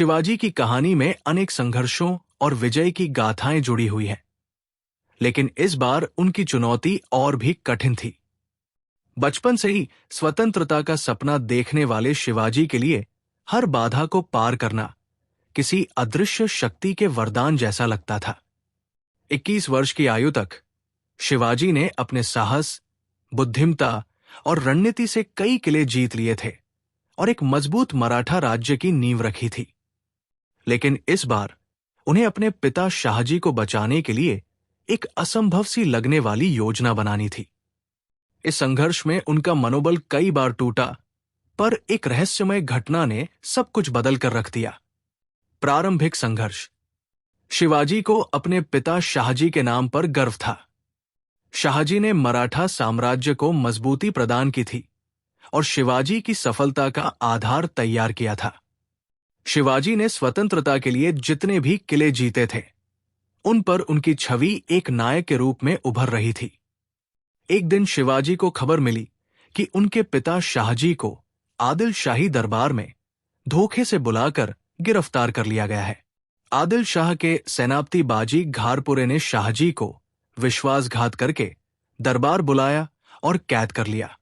शिवाजी की कहानी में अनेक संघर्षों और विजय की गाथाएं जुड़ी हुई हैं, लेकिन इस बार उनकी चुनौती और भी कठिन थी। बचपन से ही स्वतंत्रता का सपना देखने वाले शिवाजी के लिए हर बाधा को पार करना किसी अदृश्य शक्ति के वरदान जैसा लगता था। 21 वर्ष की आयु तक शिवाजी ने अपने साहस, बुद्धिमत्ता और रणनीति से कई किले जीत लिए थे और एक मजबूत मराठा राज्य की नींव रखी थी। लेकिन इस बार उन्हें अपने पिता शाहजी को बचाने के लिए एक असंभव सी लगने वाली योजना बनानी थी। इस संघर्ष में उनका मनोबल कई बार टूटा, पर एक रहस्यमय घटना ने सब कुछ बदल कर रख दिया। प्रारंभिक संघर्ष। शिवाजी को अपने पिता शाहजी के नाम पर गर्व था। शाहजी ने मराठा साम्राज्य को मजबूती प्रदान की थी और शिवाजी की सफलता का आधार तैयार किया था। शिवाजी ने स्वतंत्रता के लिए जितने भी किले जीते थे, उन पर उनकी छवि एक नायक के रूप में उभर रही थी। एक दिन शिवाजी को खबर मिली कि उनके पिता शाहजी को आदिल शाही दरबार में धोखे से बुलाकर गिरफ्तार कर लिया गया है। आदिल शाह के सेनापति बाजी घारपुरे ने शाहजी को विश्वासघात करके दरबार बुलाया और कैद कर लिया।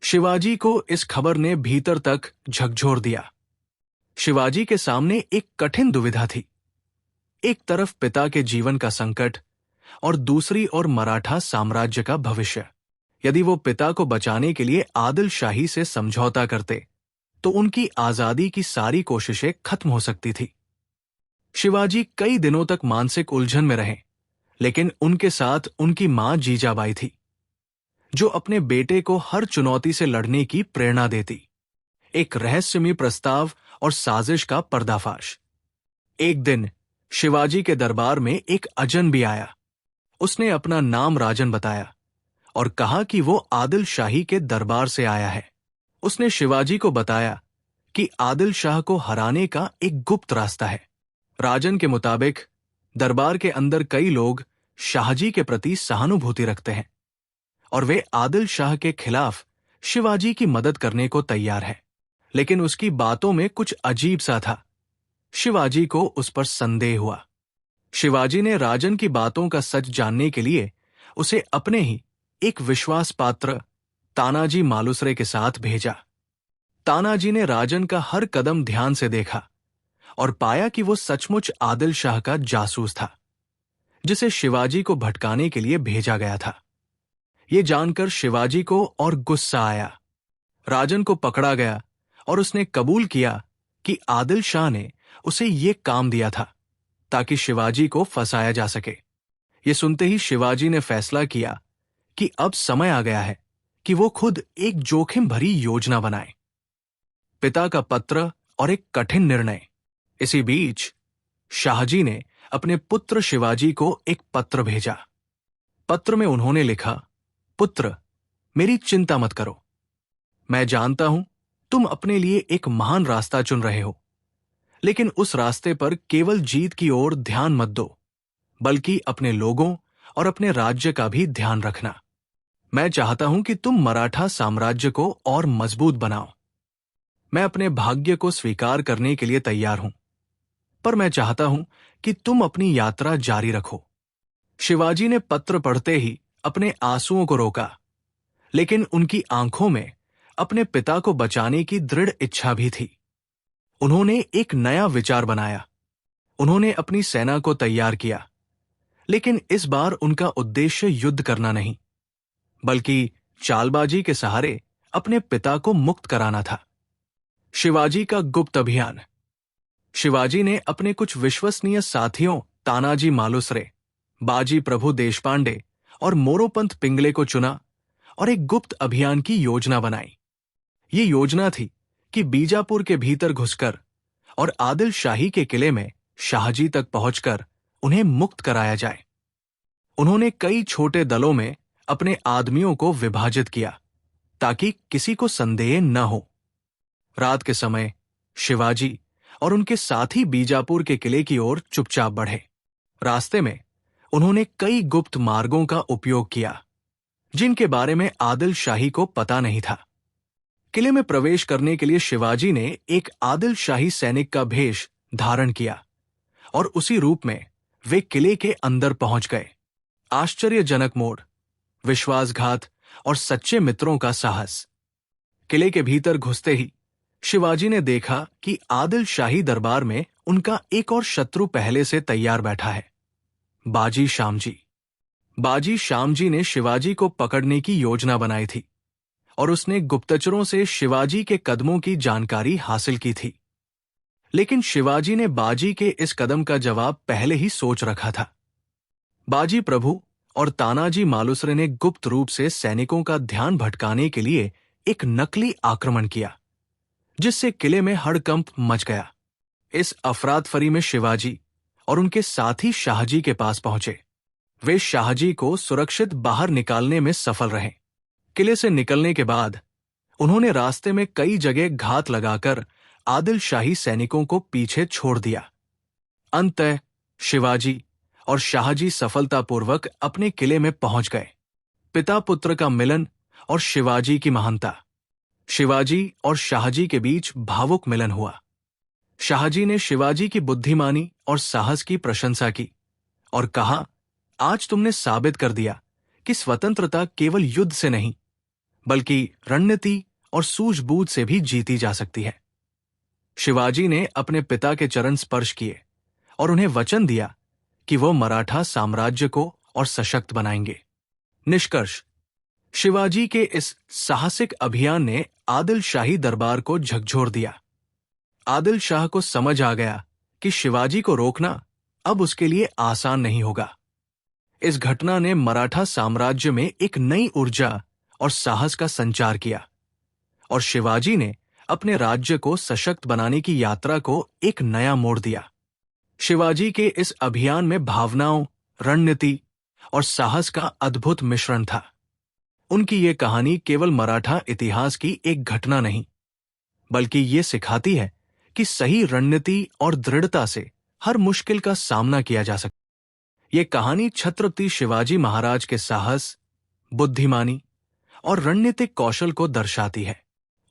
शिवाजी को इस खबर ने भीतर तक झकझोर दिया। शिवाजी के सामने एक कठिन दुविधा थी। एक तरफ पिता के जीवन का संकट और दूसरी ओर मराठा साम्राज्य का भविष्य। यदि वो पिता को बचाने के लिए आदिल शाही से समझौता करते तो उनकी आजादी की सारी कोशिशें खत्म हो सकती थी। शिवाजी कई दिनों तक मानसिक उलझन में रहे, लेकिन उनके साथ उनकी मां जीजाबाई थी, जो अपने बेटे को हर चुनौती से लड़ने की प्रेरणा देती। एक रहस्यमय प्रस्ताव और साजिश का पर्दाफाश। एक दिन शिवाजी के दरबार में एक अजनबी आया। उसने अपना नाम राजन बताया और कहा कि वो आदिल शाही के दरबार से आया है। उसने शिवाजी को बताया कि आदिल शाह को हराने का एक गुप्त रास्ता है। राजन के मुताबिक दरबार के अंदर कई लोग शाहजी के प्रति सहानुभूति रखते हैं और वे आदिल शाह के खिलाफ शिवाजी की मदद करने को तैयार है। लेकिन उसकी बातों में कुछ अजीब सा था। शिवाजी को उस पर संदेह हुआ। शिवाजी ने राजन की बातों का सच जानने के लिए उसे अपने ही एक विश्वास पात्र तानाजी मालुसरे के साथ भेजा। तानाजी ने राजन का हर कदम ध्यान से देखा और पाया कि वो सचमुच आदिल शाह का जासूस था, जिसे शिवाजी को भटकाने के लिए भेजा गया था। ये जानकर शिवाजी को और गुस्सा आया। राजन को पकड़ा गया और उसने कबूल किया कि आदिल शाह ने उसे ये काम दिया था ताकि शिवाजी को फंसाया जा सके। ये सुनते ही शिवाजी ने फैसला किया कि अब समय आ गया है कि वो खुद एक जोखिम भरी योजना बनाए। पिता का पत्र और एक कठिन निर्णय। इसी बीच शाहजी ने अपने पुत्र शिवाजी को एक पत्र भेजा। पत्र में उन्होंने लिखा, पुत्र, मेरी चिंता मत करो। मैं जानता हूं तुम अपने लिए एक महान रास्ता चुन रहे हो, लेकिन उस रास्ते पर केवल जीत की ओर ध्यान मत दो, बल्कि अपने लोगों और अपने राज्य का भी ध्यान रखना। मैं चाहता हूं कि तुम मराठा साम्राज्य को और मजबूत बनाओ। मैं अपने भाग्य को स्वीकार करने के लिए तैयार हूं, पर मैं चाहता हूं कि तुम अपनी यात्रा जारी रखो। शिवाजी ने पत्र पढ़ते ही अपने आंसुओं को रोका, लेकिन उनकी आंखों में अपने पिता को बचाने की दृढ़ इच्छा भी थी। उन्होंने एक नया विचार बनाया। उन्होंने अपनी सेना को तैयार किया, लेकिन इस बार उनका उद्देश्य युद्ध करना नहीं, बल्कि चालबाजी के सहारे अपने पिता को मुक्त कराना था। शिवाजी का गुप्त अभियान। शिवाजी ने अपने कुछ विश्वसनीय साथियों तानाजी मालुसरे, बाजी प्रभु देशपांडे और मोरोपंत पिंगले को चुना और एक गुप्त अभियान की योजना बनाई। ये योजना थी कि बीजापुर के भीतर घुसकर और आदिल शाही के किले में शाहजी तक पहुंचकर उन्हें मुक्त कराया जाए। उन्होंने कई छोटे दलों में अपने आदमियों को विभाजित किया ताकि किसी को संदेह न हो। रात के समय शिवाजी और उनके साथी बीजापुर के किले की ओर चुपचाप बढ़े। रास्ते में उन्होंने कई गुप्त मार्गों का उपयोग किया, जिनके बारे में आदिल शाही को पता नहीं था। किले में प्रवेश करने के लिए शिवाजी ने एक आदिल शाही सैनिक का भेष धारण किया और उसी रूप में वे किले के अंदर पहुंच गए। आश्चर्यजनक मोड़, विश्वासघात और सच्चे मित्रों का साहस। किले के भीतर घुसते ही शिवाजी ने देखा कि आदिल शाही दरबार में उनका एक और शत्रु पहले से तैयार बैठा है, बाजी शामजी। बाजी शामजी ने शिवाजी को पकड़ने की योजना बनाई थी और उसने गुप्तचरों से शिवाजी के कदमों की जानकारी हासिल की थी। लेकिन शिवाजी ने बाजी के इस कदम का जवाब पहले ही सोच रखा था। बाजी प्रभु और तानाजी मालुसरे ने गुप्त रूप से सैनिकों का ध्यान भटकाने के लिए एक नकली आक्रमण किया, जिससे किले में हड़कंप मच गया। इस अफरातफरी में शिवाजी और उनके साथी शाहजी के पास पहुंचे। वे शाहजी को सुरक्षित बाहर निकालने में सफल रहे। किले से निकलने के बाद उन्होंने रास्ते में कई जगह घात लगाकर आदिल शाही सैनिकों को पीछे छोड़ दिया। अंततः शिवाजी और शाहजी सफलतापूर्वक अपने किले में पहुंच गए। पिता पुत्र का मिलन और शिवाजी की महानता। शिवाजी और शाहजी के बीच भावुक मिलन हुआ। शाहजी ने शिवाजी की बुद्धिमानी और साहस की प्रशंसा की और कहा, आज तुमने साबित कर दिया कि स्वतंत्रता केवल युद्ध से नहीं बल्कि रणनीति और सूझबूझ से भी जीती जा सकती है। शिवाजी ने अपने पिता के चरण स्पर्श किए और उन्हें वचन दिया कि वो मराठा साम्राज्य को और सशक्त बनाएंगे। निष्कर्ष, शिवाजी के इस साहसिक अभियान ने आदिल शाही दरबार को झकझोर दिया। आदिल शाह को समझ आ गया कि शिवाजी को रोकना अब उसके लिए आसान नहीं होगा। इस घटना ने मराठा साम्राज्य में एक नई ऊर्जा और साहस का संचार किया और शिवाजी ने अपने राज्य को सशक्त बनाने की यात्रा को एक नया मोड़ दिया। शिवाजी के इस अभियान में भावनाओं, रणनीति और साहस का अद्भुत मिश्रण था। उनकी ये कहानी केवल मराठा इतिहास की एक घटना नहीं, बल्कि ये सिखाती है कि सही रणनीति और दृढ़ता से हर मुश्किल का सामना किया जा सकता है। ये कहानी छत्रपति शिवाजी महाराज के साहस, बुद्धिमानी और रणनीतिक कौशल को दर्शाती है।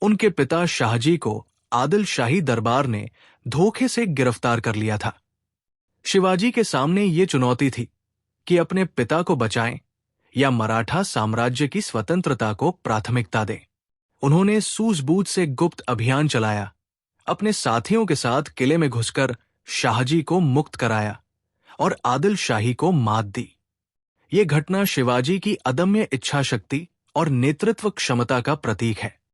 उनके पिता शाहजी को आदिल शाही दरबार ने धोखे से गिरफ्तार कर लिया था। शिवाजी के सामने ये चुनौती थी कि अपने पिता को बचाएं या मराठा साम्राज्य की स्वतंत्रता को प्राथमिकता दें। उन्होंने सूझबूझ से गुप्त अभियान चलाया, अपने साथियों के साथ किले में घुसकर शाहजी को मुक्त कराया और आदिल शाही को मात दी। ये घटना शिवाजी की अदम्य इच्छाशक्ति और नेतृत्व क्षमता का प्रतीक है।